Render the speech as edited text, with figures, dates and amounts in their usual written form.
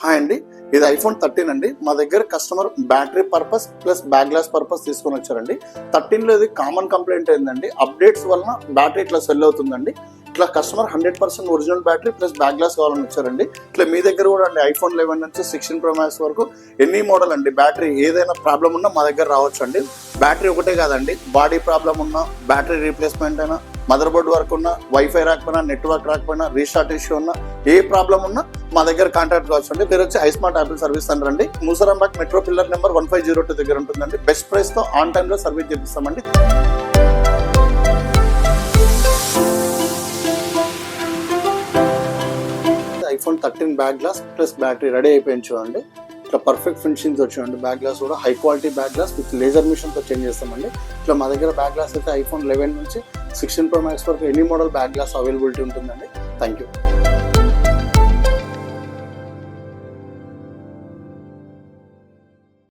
Hi అండి, ఇది iPhone 13 అండి. మా దగ్గర customer battery purpose plus back glass purpose తీసుకొని వచ్చారండి. 13లో ఇది కామన్ కంప్లైంట్ ఏంటండి, అప్డేట్స్ వలన బ్యాటరీ ఇట్లా సెల్ అవుతుందండి. ఇట్లా customer 100% original battery plus back glass కావాలని వచ్చారండి. ఇట్లా మీ దగ్గర కూడా అండి ఐఫోన్ 11 నుంచి 16 Pro Max వరకు ఎన్ని మోడల్ అండి బ్యాటరీ ఏదైనా ప్రాబ్లం ఉన్నా మా దగ్గర రావచ్చు అండి. బ్యాటరీ ఒకటే కాదండి, బాడీ ప్రాబ్లం ఉన్నా, బ్యాటరీ రీప్లేస్మెంట్ అయినా, మదర్ బోర్డ్ వర్క్ ఉన్నా, వైఫై రాకపోయినా, నెట్వర్క్ రాకపోయినా, రీస్టార్ట్ ఇష్యూ ఉన్నా, ఏ ప్రాబ్లం ఉన్నా మా దగ్గర కాంటాక్ట్ కావచ్చు అండి. మీరు వచ్చి ఐస్మార్ట్ యాపిల్ సర్వీస్ సెంటర్ అండి, మూసరాంబాగ్ మెట్రో పిల్లర్ నెంబర్ 1502 దగ్గర ఉంటుందండి. బెస్ట్ ప్రైస్ తో ఆన్ టైమ్ లో సర్వీస్ చేపిస్తామండి. IPhone 13 back glass plus battery ready అయిపోయింది చూడండి. ఇట్లా పర్ఫెక్ట్ ఫినిషింగ్స్ వచ్చాయండి. బ్యాక్ గ్లాస్ కూడా high quality back glass with laser machine తో చేంజ్ చేస్తామండి. ఇట్లా మా దగ్గర బ్యాక్ గ్లాస్ అయితే ఐఫోన్ 11 నుంచి 16 Pro Max వరకు any model back glass availability ఉంటుందండి. Thank you.